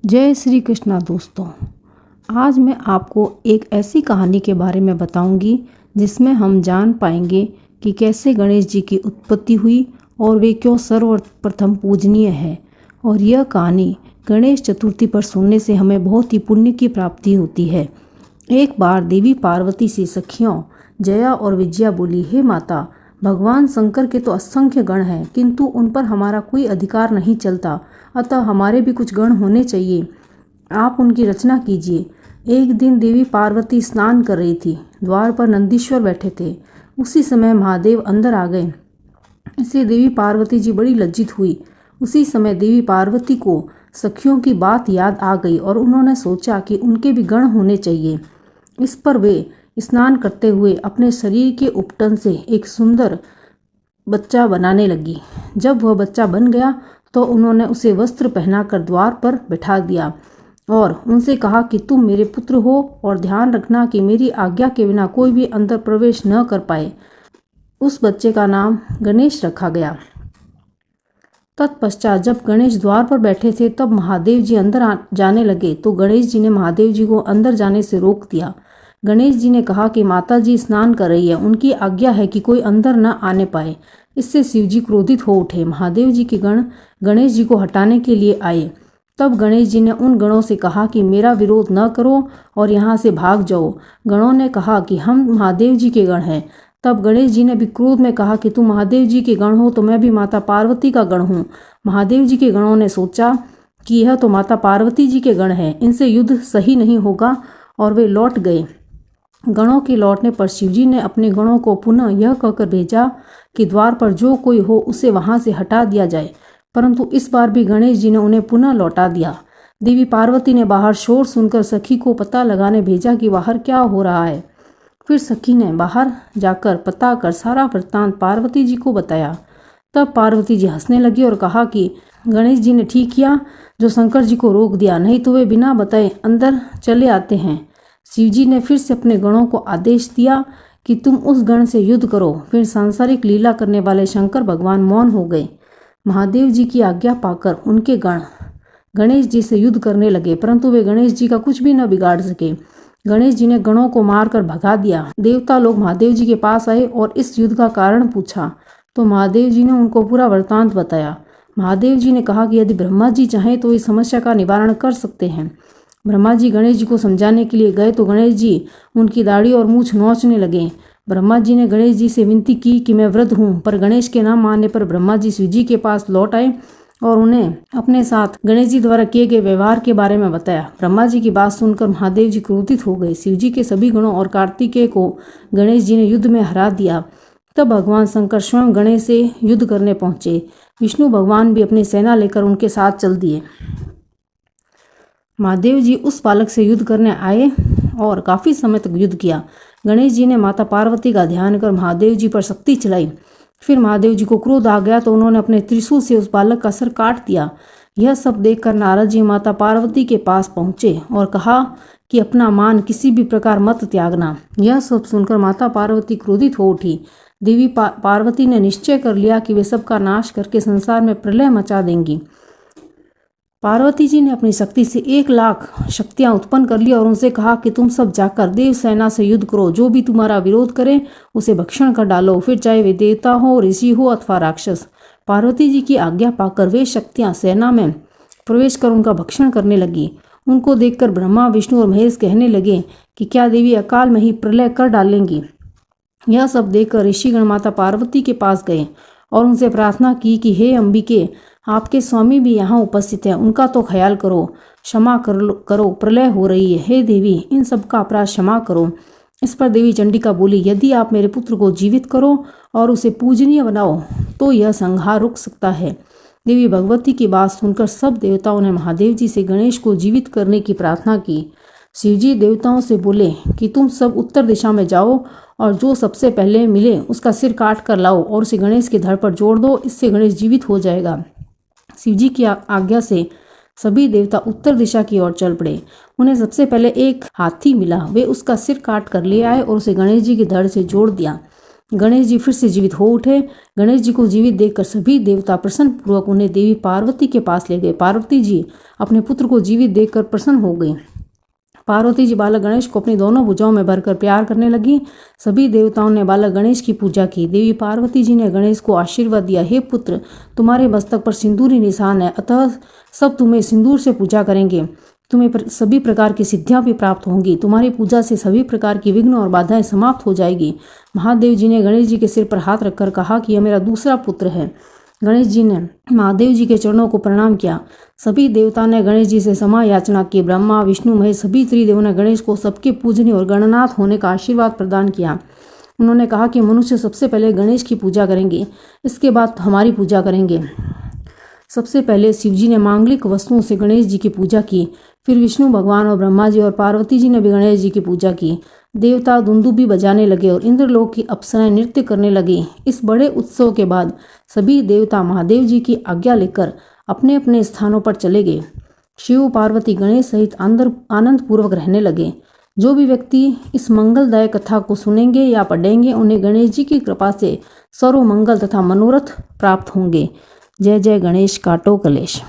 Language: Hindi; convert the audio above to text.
जय श्री कृष्णा दोस्तों। आज मैं आपको एक ऐसी कहानी के बारे में बताऊंगी जिसमें हम जान पाएंगे कि कैसे गणेश जी की उत्पत्ति हुई और वे क्यों सर्वप्रथम पूजनीय है। और यह कहानी गणेश चतुर्थी पर सुनने से हमें बहुत ही पुण्य की प्राप्ति होती है। एक बार देवी पार्वती से सखियों जया और विजया बोली, हे माता, भगवान शंकर के तो असंख्य गण हैं, किंतु उन पर हमारा कोई अधिकार नहीं चलता, अतः हमारे भी कुछ गण होने चाहिए। आप उनकी रचना कीजिए। एक दिन देवी पार्वती स्नान कर रही थी। द्वार पर नंदीश्वर बैठे थे। उसी समय महादेव अंदर आ गए। इससे देवी पार्वती जी बड़ी लज्जित हुई। उसी समय देवी पार्वती को सखियों की बात याद आ गई और उन्होंने सोचा कि उनके भी गण होने चाहिए। इस पर वे स्नान करते हुए अपने शरीर के उपटन से एक सुंदर बच्चा बनाने लगी। जब वह बच्चा बन गया तो उन्होंने उसे वस्त्र पहनाकर द्वार पर बैठा दिया और उनसे कहा कि तुम मेरे पुत्र हो और ध्यान रखना कि मेरी आज्ञा के बिना कोई भी अंदर प्रवेश न कर पाए। उस बच्चे का नाम गणेश रखा गया। तत्पश्चात जब गणेश द्वार पर बैठे थे तब महादेव जी अंदर जाने लगे तो गणेश जी ने महादेव जी को अंदर जाने से रोक दिया। गणेश जी ने कहा कि माता जी स्नान कर रही है, उनकी आज्ञा है कि कोई अंदर न आने पाए। इससे शिव जी क्रोधित हो उठे। महादेव जी के गण गणेश जी को हटाने के लिए आए। तब गणेश जी ने उन गणों से कहा कि मेरा विरोध न करो और यहाँ से भाग जाओ। गणों ने कहा कि हम महादेव जी के गण हैं। तब गणेश जी ने भी क्रोध में कहा कि तुम महादेव जी के गण हो तो मैं भी माता पार्वती का गण हूँ। महादेव जी के गणों ने सोचा कि यह तो माता पार्वती जी के गण हैं, इनसे युद्ध सही नहीं होगा, और वे लौट गए। गणों के लौटने पर शिवजी ने अपने गणों को पुनः यह कहकर भेजा कि द्वार पर जो कोई हो उसे वहां से हटा दिया जाए, परंतु इस बार भी गणेश जी ने उन्हें पुनः लौटा दिया। देवी पार्वती ने बाहर शोर सुनकर सखी को पता लगाने भेजा कि बाहर क्या हो रहा है। फिर सखी ने बाहर जाकर पता कर सारा वृत्तांत पार्वती जी को बताया। तब पार्वती जी हंसने लगी और कहा कि गणेश जी ने ठीक किया जो शंकर जी को रोक दिया, नहीं तो वे बिना बताए अंदर चले आते हैं। शिवजी ने फिर से अपने गणों को आदेश दिया कि तुम उस गण से युद्ध करो। फिर सांसारिक लीला करने वाले शंकर भगवान मौन हो गए। महादेव जी की आज्ञा पाकर उनके गण गणेश जी से युद्ध करने लगे, परंतु वे गणेश जी का कुछ भी न बिगाड़ सके। गणेश जी ने गणों को मारकर भगा दिया। देवता लोग महादेव जी के पास आए और इस युद्ध का कारण पूछा तो महादेव जी ने उनको पूरा वृत्तांत बताया। महादेव जी ने कहा कि यदि ब्रह्मा जी चाहें तो इस समस्या का निवारण कर सकते हैं। ब्रह्मा जी गणेश जी को समझाने के लिए गए तो गणेश जी उनकी दाढ़ी और मूछ नोचने लगे। ब्रह्मा जी ने गणेश जी से विनती की कि मैं वृद्ध हूँ, पर गणेश के न मानने पर ब्रह्मा जी शिव जी के पास लौट आए और उन्हें अपने साथ गणेश जी द्वारा किए गए व्यवहार के बारे में बताया। ब्रह्मा जी की बात सुनकर महादेव जी क्रोधित हो गए। शिव जी के सभी गणों और कार्तिकेय को गणेश जी ने युद्ध में हरा दिया। तब भगवान शंकर स्वयं गणेश से युद्ध करने पहुंचे। विष्णु भगवान भी अपनी सेना लेकर उनके साथ चल दिए। महादेव जी उस बालक से युद्ध करने आए और काफी समय तक युद्ध किया। गणेश जी ने माता पार्वती का ध्यान कर महादेव जी पर शक्ति चलाई। फिर महादेव जी को क्रोध आ गया तो उन्होंने अपने त्रिशूल से उस बालक का सर काट दिया। यह सब देखकर नारद जी माता पार्वती के पास पहुंचे और कहा कि अपना मान किसी भी प्रकार मत त्यागना। यह सब सुनकर माता पार्वती क्रोधित हो उठी। देवी पार्वती ने निश्चय कर लिया कि वे सबका नाश करके संसार में प्रलय मचा देंगी। पार्वती जी ने अपनी शक्ति से 1,00,000 शक्तियां उत्पन्न कर ली और उनसे कहा कि तुम सब जाकर देव सेना से युद्ध करो। जो भी तुम्हारा विरोध करे उसे भक्षण कर डालो, फिर चाहे वे देवता हो, ऋषि हो अथवा राक्षस। पार्वती जी की आज्ञा पाकर वे शक्तियां सेना में प्रवेश कर उनका भक्षण करने लगी। उनको देखकर ब्रह्मा, विष्णु और महेश कहने लगे कि क्या देवी अकाल में ही प्रलय कर डालेंगी। यह सब देखकर ऋषिगण माता पार्वती के पास गए और उनसे प्रार्थना की कि हे अंबिके, आपके स्वामी भी यहाँ उपस्थित हैं, उनका तो ख्याल करो, क्षमा करो, प्रलय हो रही है। हे देवी, इन सब का अपराध क्षमा करो। इस पर देवी चंडिका बोली, यदि आप मेरे पुत्र को जीवित करो और उसे पूजनीय बनाओ तो यह संहार रुक सकता है। देवी भगवती की बात सुनकर सब देवताओं ने महादेव जी से गणेश को जीवित करने की प्रार्थना की। शिवजी देवताओं से बोले कि तुम सब उत्तर दिशा में जाओ और जो सबसे पहले मिले उसका सिर काट कर लाओ और उसे गणेश के धड़ पर जोड़ दो, इससे गणेश जीवित हो जाएगा। शिवजी की आज्ञा से सभी देवता उत्तर दिशा की ओर चल पड़े। उन्हें सबसे पहले एक हाथी मिला। वे उसका सिर काट कर ले आए और उसे गणेश जी के धड़ से जोड़ दिया। गणेश जी फिर से जीवित हो उठे। गणेश जी को जीवित देखकर सभी देवता प्रसन्न पूर्वक उन्हें देवी पार्वती के पास ले गए। पार्वती जी अपने पुत्र को जीवित देखकर प्रसन्न हो गई। पार्वती जी बालक गणेश को अपनी दोनों भुजाओं में भरकर प्यार करने लगी। सभी देवताओं ने बालक गणेश की पूजा की। देवी पार्वती जी ने गणेश को आशीर्वाद दिया, हे पुत्र, तुम्हारे मस्तक पर सिंदूरी निशान है, अतः सब तुम्हें सिंदूर से पूजा करेंगे। तुम्हें सभी प्रकार की सिद्धियां भी प्राप्त होंगी। तुम्हारी पूजा से सभी प्रकार की विघ्न और बाधाएं समाप्त हो जाएगी। महादेव जी ने गणेश जी के सिर पर हाथ रखकर कहा कि यह मेरा दूसरा पुत्र है। गणेश जी ने महादेव जी के चरणों को प्रणाम किया। सभी देवताओं ने गणेश जी से क्षमा याचना की। ब्रह्मा, विष्णु, महेश सभी त्रिदेवों ने गणेश को सबके पूजनीय और गणनाथ होने का आशीर्वाद प्रदान किया। उन्होंने कहा कि मनुष्य सबसे पहले गणेश की पूजा करेंगे, इसके बाद हमारी पूजा करेंगे। सबसे पहले शिवजी ने मांगलिक वस्तुओं से गणेश जी की पूजा की। फिर विष्णु भगवान और ब्रह्मा जी और पार्वती जी ने भी गणेश जी की पूजा की। देवता दुंदुभी बजाने लगे और इंद्रलोक की अप्सराएं नृत्य करने लगी। इस बड़े उत्सव के बाद सभी देवता महादेव जी की आज्ञा लेकर अपने अपने स्थानों पर चले गए। शिव, पार्वती, गणेश सहित आनंद पूर्वक रहने लगे। जो भी व्यक्ति इस मंगलदायक कथा को सुनेंगे या पढ़ेंगे, उन्हें गणेश जी की कृपा से सर्व मंगल तथा मनोरथ प्राप्त होंगे। जय जय गणेश, काटो कलेश।